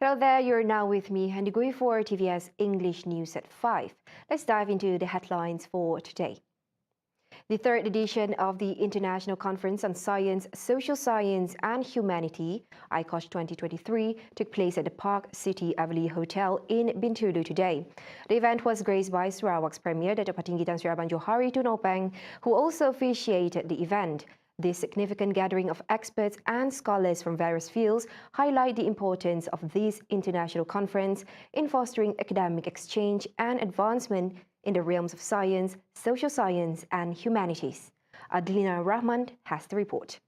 Hello there, you're now with me, Handy Gui for TVS English News at 5. Let's dive into the headlines for today. The third edition of the International Conference on Science, Social Science and Humanity, ICOSSH 2023, took place at the Park City Avali Hotel in Bintulu today. The event was graced by Sarawak's Premier, Dato' Patinggi Tan Sri Abang Johari Tun Openg, who also officiated the event. This significant gathering of experts and scholars from various fields highlight the importance of this international conference in fostering academic exchange and advancement in the realms of science, social science and humanities. Adlina Rahman has the report.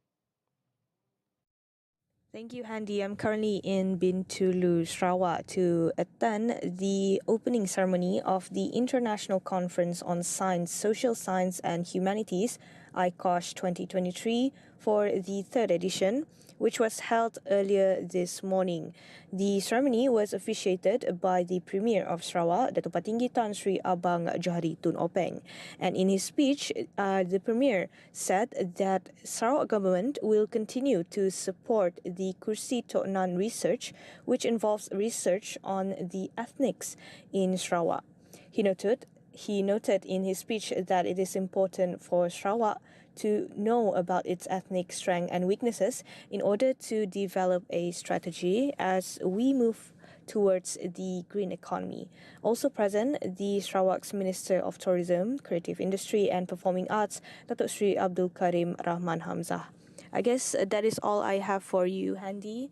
Thank you, Handy. I'm currently in Bintulu, Sarawak to attend the opening ceremony of the International Conference on Science, Social Science and Humanities, ICOSSH 2023, for the third edition, which was held earlier this morning. The ceremony was officiated by the Premier of Sarawak, Dato' Patinggi Tan Sri Abang Johari Tun Openg. And in his speech, the Premier said that Sarawak government will continue to support the Kursi Tok Nan research, which involves research on the ethnics in Sarawak. He noted in his speech that it is important for Sarawak to know about its ethnic strengths and weaknesses in order to develop a strategy as we move towards the green economy. Also present, the Sarawak's Minister of Tourism, Creative Industry and Performing Arts, Datuk Sri Abdul Karim Rahman Hamzah. I guess that is all I have for you, Handy.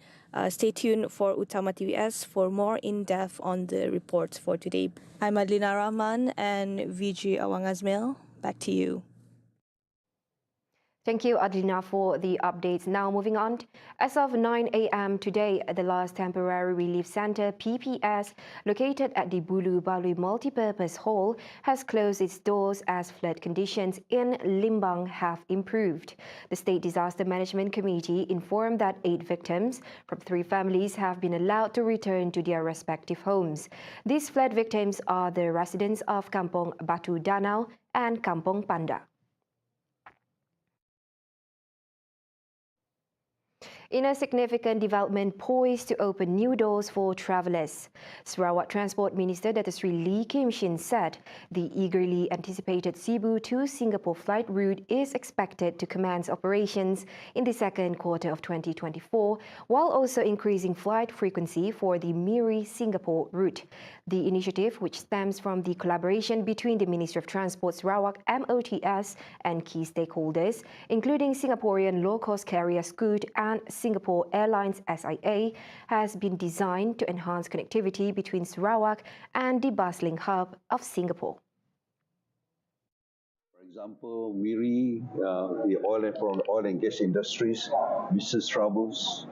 Stay tuned for Utama TVS for more in-depth on the reports for today. I'm Adlina Rahman and VG Awang Azmil. Back to you. Thank you, Adlina, for the updates. Now moving on. As of 9 a.m. today, the last Temporary Relief Centre, PPS, located at the Bulu Balui Multipurpose Hall, has closed its doors as flood conditions in Limbang have improved. The State Disaster Management Committee informed that 8 victims from 3 families have been allowed to return to their respective homes. These flood victims are the residents of Kampong Batu Danau and Kampong Panda. In a significant development poised to open new doors for travellers, Sarawak Transport Minister Dato' Sri Lee Kim Shin said the eagerly anticipated SIBU to Singapore flight route is expected to commence operations in the second quarter of 2024, while also increasing flight frequency for the Miri-Singapore route. The initiative, which stems from the collaboration between the Ministry of Transport Sarawak MOTS and key stakeholders, including Singaporean low-cost carrier Scoot and Singapore Airlines SIA, has been designed to enhance connectivity between Sarawak and the bustling hub of Singapore. For example, Miri, the oil and gas industries, business travels,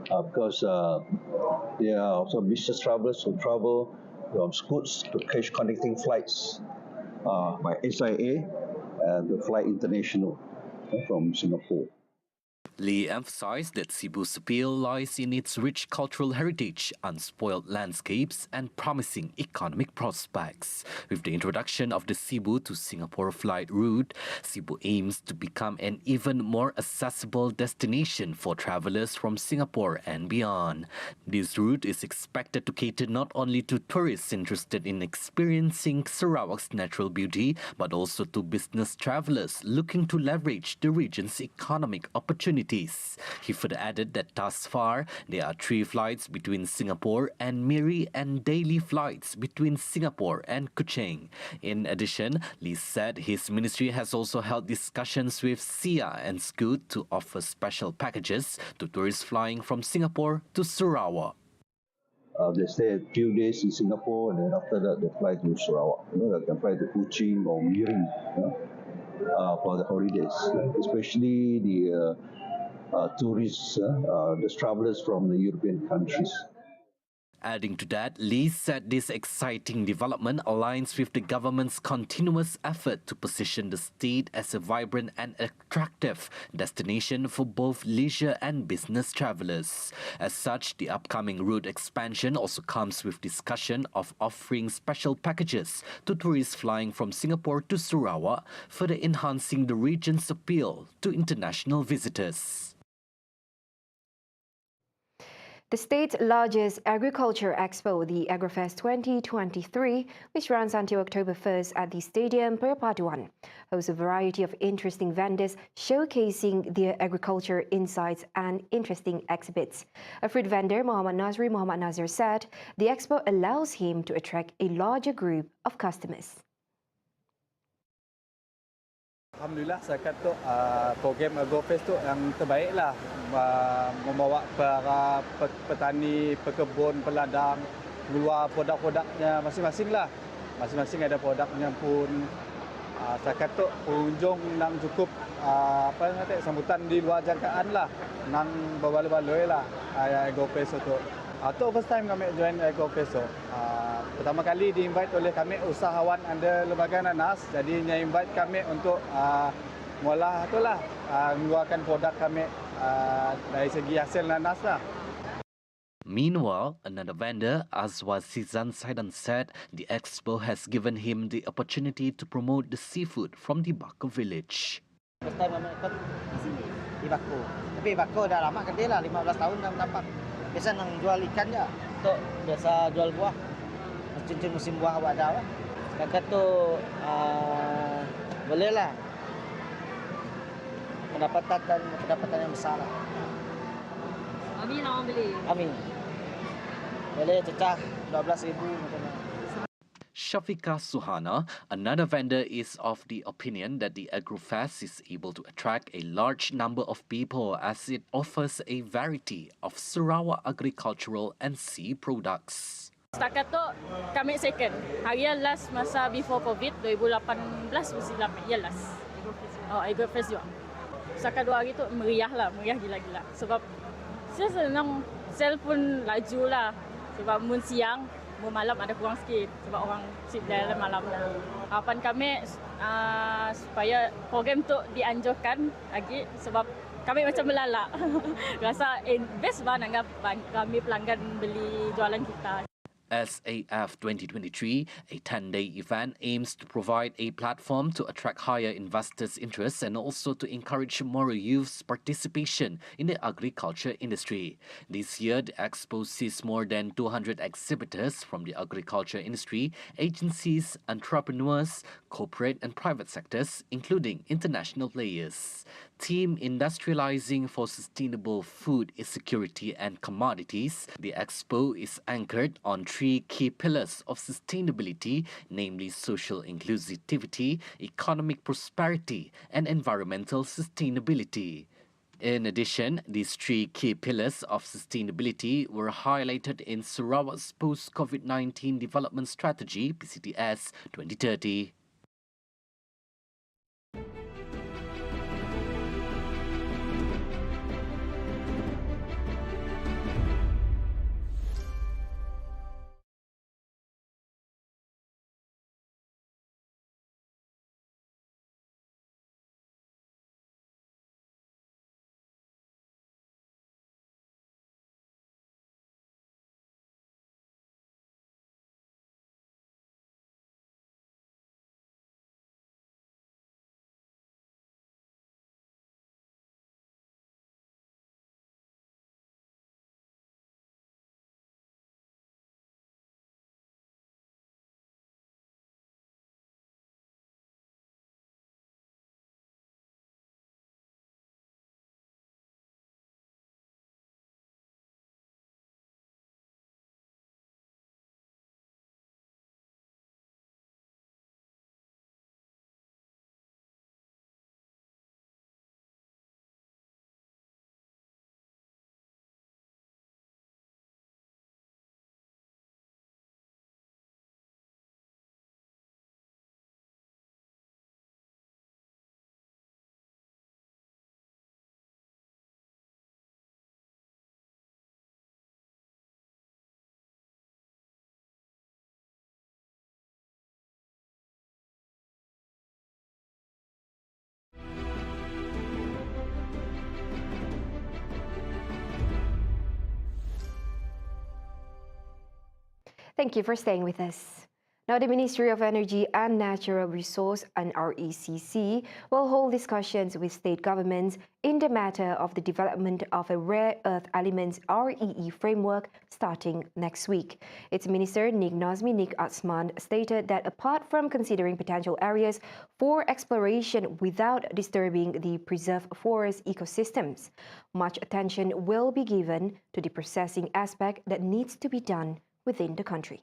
because there are also business travelers who travel from Scoots to catch connecting flights by SIA and to fly international from Singapore. Lee emphasized that Cebu's appeal lies in its rich cultural heritage, unspoiled landscapes and promising economic prospects. With the introduction of the Cebu to Singapore flight route, Cebu aims to become an even more accessible destination for travelers from Singapore and beyond. This route is expected to cater not only to tourists interested in experiencing Sarawak's natural beauty, but also to business travelers looking to leverage the region's economic opportunities. He further added that thus far, there are 3 flights between Singapore and Miri and daily flights between Singapore and Kuching. In addition, Lee said his ministry has also held discussions with SIA and Scoot to offer special packages to tourists flying from Singapore to Sarawak. They stay a few days in Singapore and then after that they fly to Sarawak. They can fly to Kuching or Miri for the holidays, especially the tourists, the travelers from the European countries. Adding to that, Lee said this exciting development aligns with the government's continuous effort to position the state as a vibrant and attractive destination for both leisure and business travelers. As such, the upcoming route expansion also comes with discussion of offering special packages to tourists flying from Singapore to Sarawak, further enhancing the region's appeal to international visitors. The state's largest agriculture expo, the AgriFest 2023, which runs until October 1st at the Stadium Perpaduan, hosts a variety of interesting vendors showcasing their agriculture insights and interesting exhibits. A fruit vendor, Muhammad Nazir, said the expo allows him to attract a larger group of customers. Alhamdulillah, saya kata program AgroFest tu yang terbaik lah, membawa para petani, pekebun, peladang keluar produk-produknya masing-masing lah. Masing-masing ada produknya pun. Saya kata pengunjung nang cukup sambutan di luar jangkaan lah, nang berbaloi-baloi lah AgroFest tu. Itu first time kami join AgroFest tu. Pertama kali di-invite oleh kami usahawan anda lembaga nanas, jadi invite kami untuk mula itulah mengeluarkan produk kami dari segi hasil nanas lah. Meanwhile, another vendor, Azwazizan Saidan, said the expo has given him the opportunity to promote the seafood from the Bako village. First time kami ikut di Bako. Tapi Bako dah lama kedai lah, 15 tahun dah mendapat. Biasa nang jual ikan je. Untuk biasa jual buah. Cincin musim buah awak dah lah. Kakak tu bolehlah pendapatan yang besar lah. Amin lah orang beli. Amin. Boleh cecah 12,000 macam mana. Shafiqah Suhana, another vendor, is of the opinion that the AgroFest is able to attract a large number of people as it offers a variety of Sarawak agricultural and sea products. Setakat tu kami second. Hari yang last masa before COVID 2018 mesti ya last. AgroFest juga. Setakat 2 hari tu meriah gila-gila. Sebab saya senang sel pun laju lah. Sebab mun siang malam ada kurang sikit sebab orang sit dalam malam lah. Harapan kami supaya program tu dianjurkan lagi sebab kami macam melalak. Rasa best banget kami pelanggan beli jualan kita. SAF 2023, a 10-day event, aims to provide a platform to attract higher investors' interest and also to encourage more youth's participation in the agriculture industry. This year, the expo sees more than 200 exhibitors from the agriculture industry, agencies, entrepreneurs, corporate and private sectors, including international players. Team Industrializing for Sustainable Food Security and Commodities, the expo is anchored on 3 key pillars of sustainability, namely social inclusivity, economic prosperity, and environmental sustainability. In addition, these 3 key pillars of sustainability were highlighted in Sarawak's Post-COVID-19 Development Strategy, PCTS 2030. Thank you for staying with us. Now, the Ministry of Energy and Natural Resource and RECC will hold discussions with state governments in the matter of the development of a rare earth elements REE framework starting next week. Its Minister Nik Nazmi Nik Atsman stated that apart from considering potential areas for exploration without disturbing the preserved forest ecosystems, much attention will be given to the processing aspect that needs to be done within the country.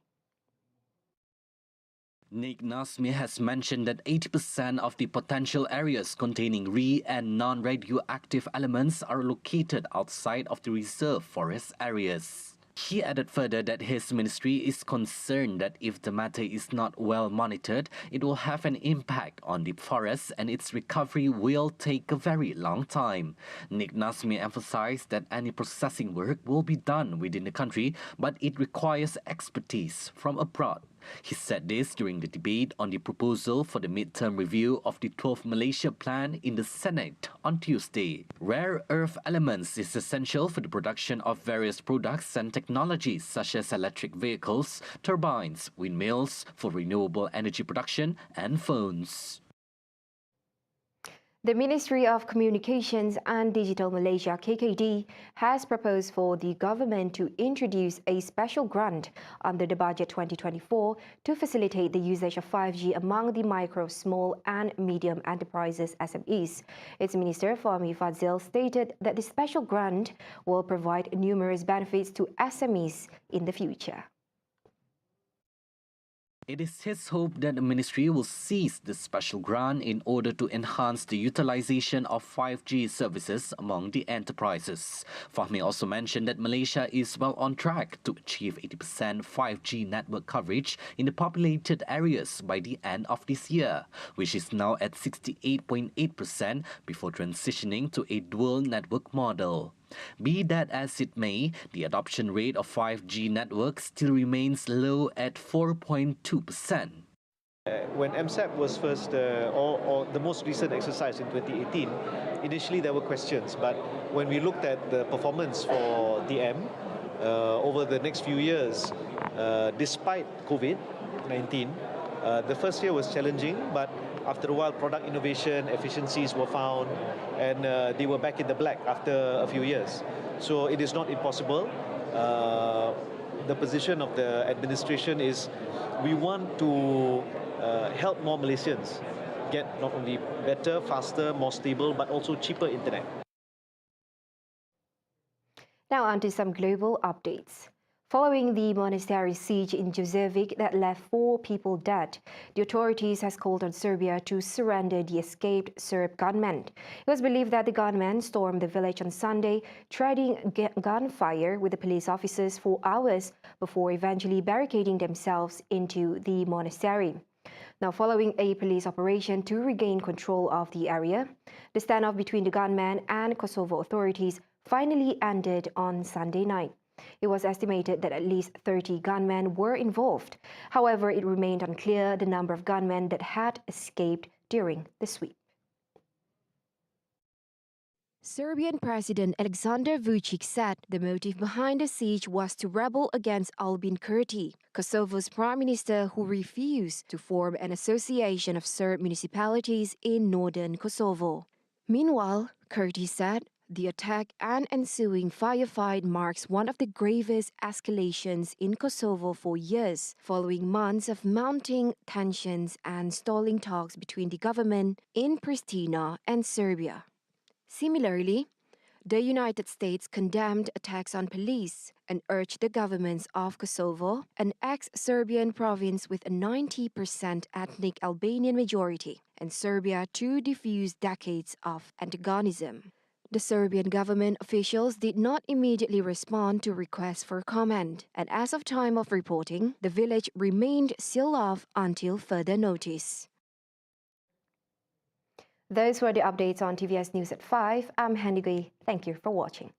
Nik Nazmi has mentioned that 80% of the potential areas containing and non-radioactive elements are located outside of the reserve forest areas. He added further that his ministry is concerned that if the matter is not well monitored, it will have an impact on the forest and its recovery will take a very long time. Nik Nazmi emphasized that any processing work will be done within the country, but it requires expertise from abroad. He said this during the debate on the proposal for the midterm review of the 12th Malaysia Plan in the Senate on Tuesday. Rare earth elements is essential for the production of various products and technologies such as electric vehicles, turbines, windmills, for renewable energy production, and phones. The Ministry of Communications and Digital Malaysia (KKD) has proposed for the government to introduce a special grant under the Budget 2024 to facilitate the usage of 5G among the micro, small and medium enterprises (SMEs). Its Minister Fahmi Fadzil stated that the special grant will provide numerous benefits to SMEs in the future. It is his hope that the ministry will seize the special grant in order to enhance the utilization of 5G services among the enterprises. Fahmi also mentioned that Malaysia is well on track to achieve 80% 5G network coverage in the populated areas by the end of this year, which is now at 68.8% before transitioning to a dual network model. Be that as it may, the adoption rate of 5G networks still remains low at 4.2%. When MSAP was first, or the most recent exercise in 2018, initially there were questions, but when we looked at the performance for DM over the next few years, despite COVID-19, the first year was challenging, but after a while, product innovation, efficiencies were found, and they were back in the black after a few years. So it is not impossible. The position of the administration is we want to help more Malaysians get not only better, faster, more stable, but also cheaper internet. Now on to some global updates. Following the monastery siege in Josevic that left 4 people dead, the authorities has called on Serbia to surrender the escaped Serb gunmen. It was believed that the gunmen stormed the village on Sunday, trading gunfire with the police officers for hours before eventually barricading themselves into the monastery. Now, following a police operation to regain control of the area, the standoff between the gunmen and Kosovo authorities finally ended on Sunday night. It was estimated that at least 30 gunmen were involved. However, it remained unclear the number of gunmen that had escaped during the sweep. Serbian President Aleksandar Vučić said the motive behind the siege was to rebel against Albin Kurti, Kosovo's prime minister who refused to form an association of Serb municipalities in northern Kosovo. Meanwhile, Kurti said the attack and ensuing firefight marks one of the gravest escalations in Kosovo for years, following months of mounting tensions and stalling talks between the government in Pristina and Serbia. Similarly, the United States condemned attacks on police and urged the governments of Kosovo, an ex-Serbian province with a 90% ethnic Albanian majority, and Serbia to defuse decades of antagonism. The Serbian government officials did not immediately respond to requests for comment, and as of time of reporting, the village remained sealed off until further notice. Those were the updates on TVS News at 5. I'm Handy Gui. Thank you for watching.